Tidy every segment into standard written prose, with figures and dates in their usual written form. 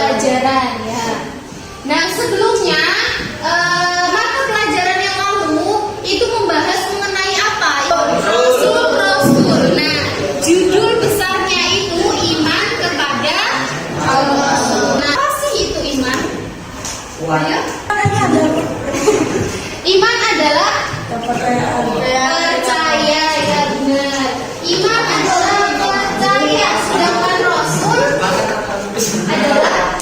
pelajaran ya. Nah, sebelumnya mata pelajaran yang lalu itu membahas mengenai apa? Rasul. Nah, judul besarnya itu iman kepada Allah. Nah, apa sih itu iman? Ayo. Iman adalah percaya, ya benar. Iman adalah percaya, sedangkan Rasul adalah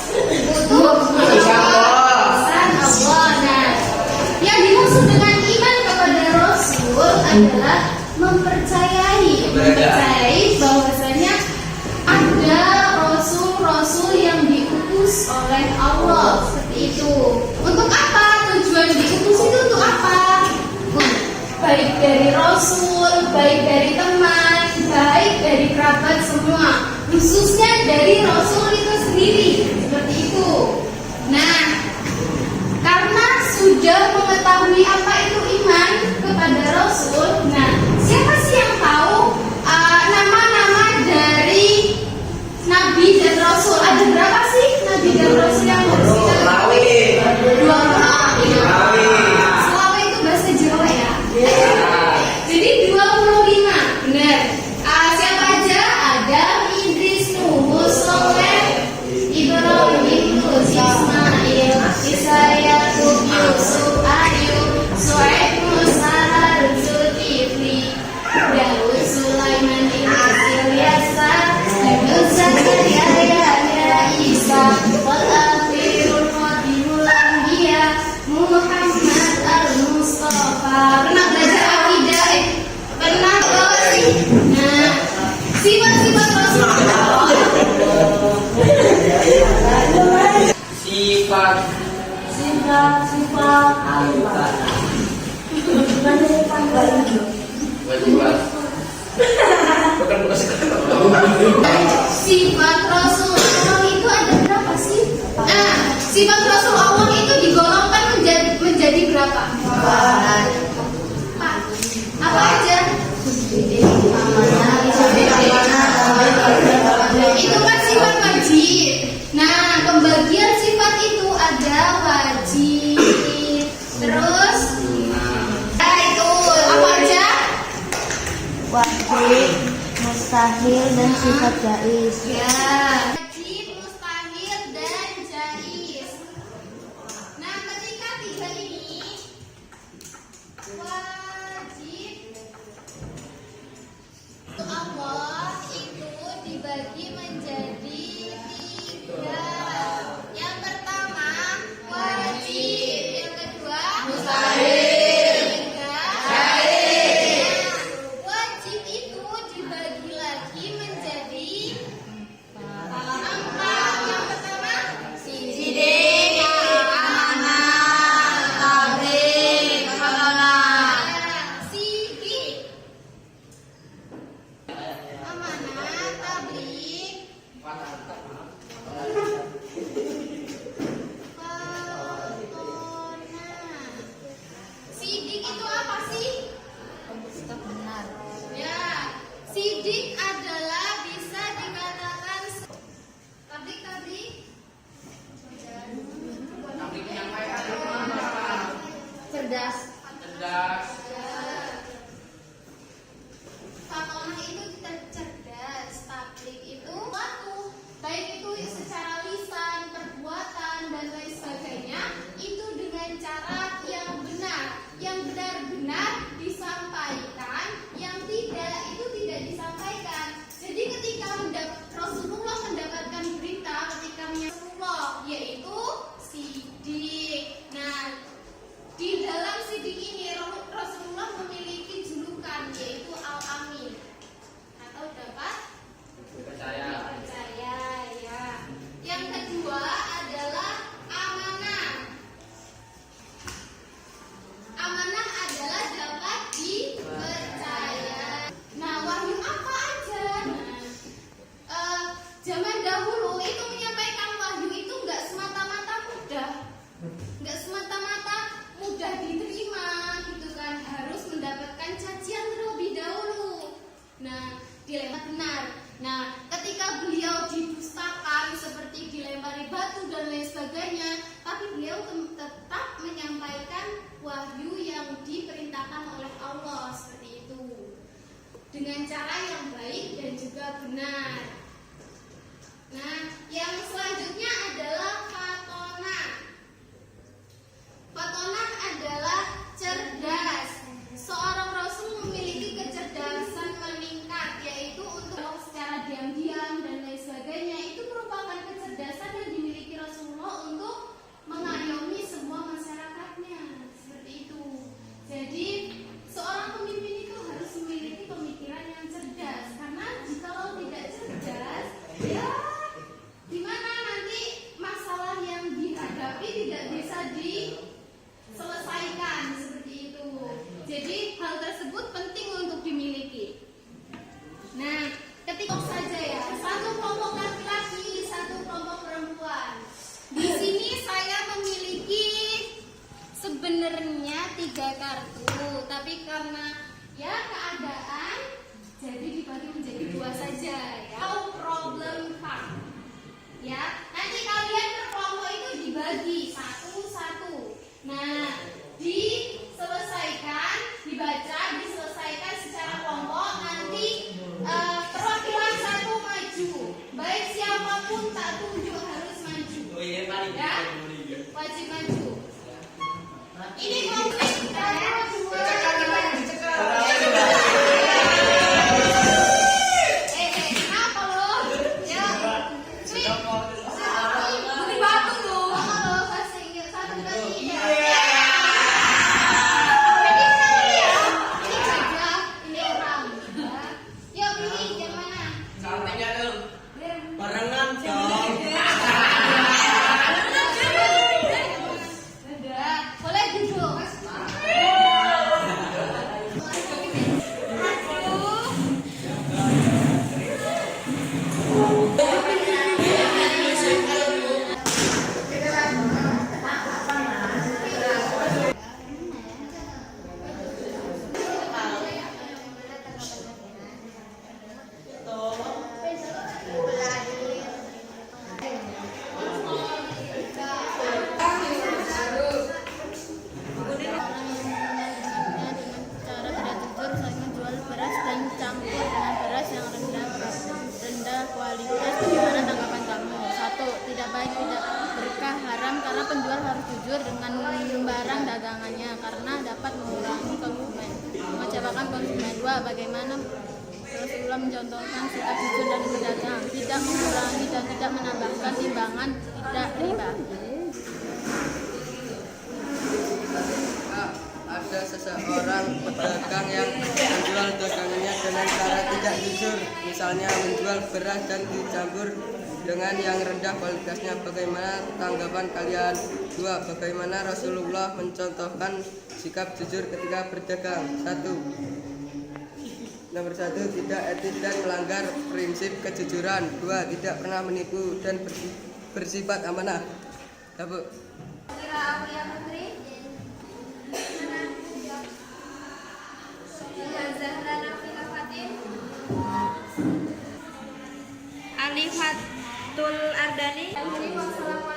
utusan Allah. Nah, yang dimaksud dengan iman kepada Rasul adalah mempercayai bahwasanya ada Rasul-Rasul yang diutus oleh Allah, seperti itu. Untuk apa? Tujuan diutus itu untuk apa? Baik dari Rasul, baik dari teman, baik dari kerabat semua, khususnya dari Rasul itu sendiri, seperti itu. Nah, karena sudah mengetahui apa itu iman kepada Rasul, nah siapa sih yang tahu nama-nama dari Nabi dan Rasul? Ada berapa sih Nabi dan Rasul yang harus kita ketahui? 20. Selawe itu bahasa Jawa ya. Jadi 25, benar. Siapa aja? Adam, Idris, Nuh, Soleh, Ibrahim, Ismail, Isa, Yakub, Yusuf, Ayub, Shuaib, Musa, Harun, Zulkifli, Daud, Sulaiman, Ilyasa, Yunus, Zakaria, Yahya, Isa, wal akhirul khatimul anbiya, Muhammad al-Mustafa. Pernah belajar akidah? Pernah sih? Nah, sifat-sifat Rasulullah. Sifat Allah. Sifat Rasulullah itu ada berapa sih? Sifat Rasulullah itu digolongkan menjadi berapa? Apa aja? Itu kan sifat wajib. Nah, pembagian sifat itu ada wajib. Terus itu apa aja? Wajib, mustahil, dan sifat jaiz. Ya, wajib, mustahil, dan jaiz. Nah, ketika tiga ini wajib untuk Allah itu dibagi menjadi 3. Yang pertama wajib, yang kedua mustahil, wajib itu dibagi lagi menjadi 4. Yang pertama sidik, amanah, tabligh, amanah. Sidik, amanah, tabligh, sidik itu apa sih? Sikap benar. Ya, sidik adalah bisa dikatakan tabligh. Cerdas. Fatonah itu cerdas, tabligh itu suatu, baik itu secara lisan, perbuatan, dan lain sebagainya, itu dengan cara yang benar-benar disampaikan, yang tidak itu tidak disampaikan. Jadi ketika Rasulullah mendapatkan berita ketika Rasulullah, yaitu sidik. Nah, di dalam sidik ini Rasulullah memiliki julukan, yaitu Al-Amin, atau dapat dipercaya ya. Yang kedua adalah amanah. Amanah adalah dapat dipercaya. Nah, wahyu apa aja? Zaman dahulu itu menyampaikan wahyu itu enggak semata-mata mudah. sebagainya, tapi beliau tetap menyampaikan wahyu yang diperintahkan oleh Allah seperti itu dengan cara yang baik dan juga benar. Nah, yang selanjutnya adalah fatonah. Fatonah adalah cerdas. Seorang rasul memiliki kecerdasan meningkat, yaitu untuk secara diam-diam dan lain sebagainya. Itu merupakan kecerdasan yang dimiliki Rasulullah untuk mengayomi semua masyarakatnya, seperti itu. Jadi seorang pemimpin itu harus memiliki pemikiran yang cerdas, karena jikalau tidak cerdas, ya gimana nanti masalah yang dihadapi tidak bisa diselesaikan, seperti itu. Jadi hal tersebut penting untuk dimiliki. Nah, ketika saja ya, satu kelompok laki-laki, satu kelompok perempuan. Di sini saya memiliki sebenarnya 3 kartu, tapi karena ya keadaan jadi dibagi menjadi 2 saja ya. No problem card. Ya, nanti kalian per kelompok itu dibagi satu-satu. Nah, diselesaikan, dibaca, diselesaikan secara kelompok. Nanti perwakilan satu maju. Baik siapapun tak tunjuk harus maju. Ya, wajib maju. Ini konflik antara 2. Kenapa lo? Ya, Sweet. Budi batu lo. Halo, kasih satu kali. Ini orang. Yuk pilih yang mana? Sampainya dong. Barengan dong. Udah, boleh duduk. Cara tidak jujur saling menjual beras dan campur dengan beras yang rendah kualitas. Bagaimana tanggapan kamu? 1. Tidak baik, tidak berkah, haram karena penjual harus jujur dengan barang dagangannya karena dapat mengurangi konsumen, mengecewakan konsumen. 2. Bagaimana Rasulullah mencontohkan sikap jujur dan berdagang, tidak mengurangi dan tidak menambahkan timbangan, tidak riba. Ada seseorang pedagang yang menjual dagangannya dengan cara tidak jujur, misalnya menjual beras dan dicampur dengan yang rendah kualitasnya. Bagaimana tanggapan kalian? 2. Bagaimana Rasulullah mencontohkan sikap jujur ketika berdagang? 1. Nomor 1, tidak etis dan melanggar prinsip kejujuran. 2. Tidak pernah menipu dan bersifat amanah. Bu. Kira Aulia Putri. Zahra Nafila Fatin. Alifatul Ardani. Wassalamualaikum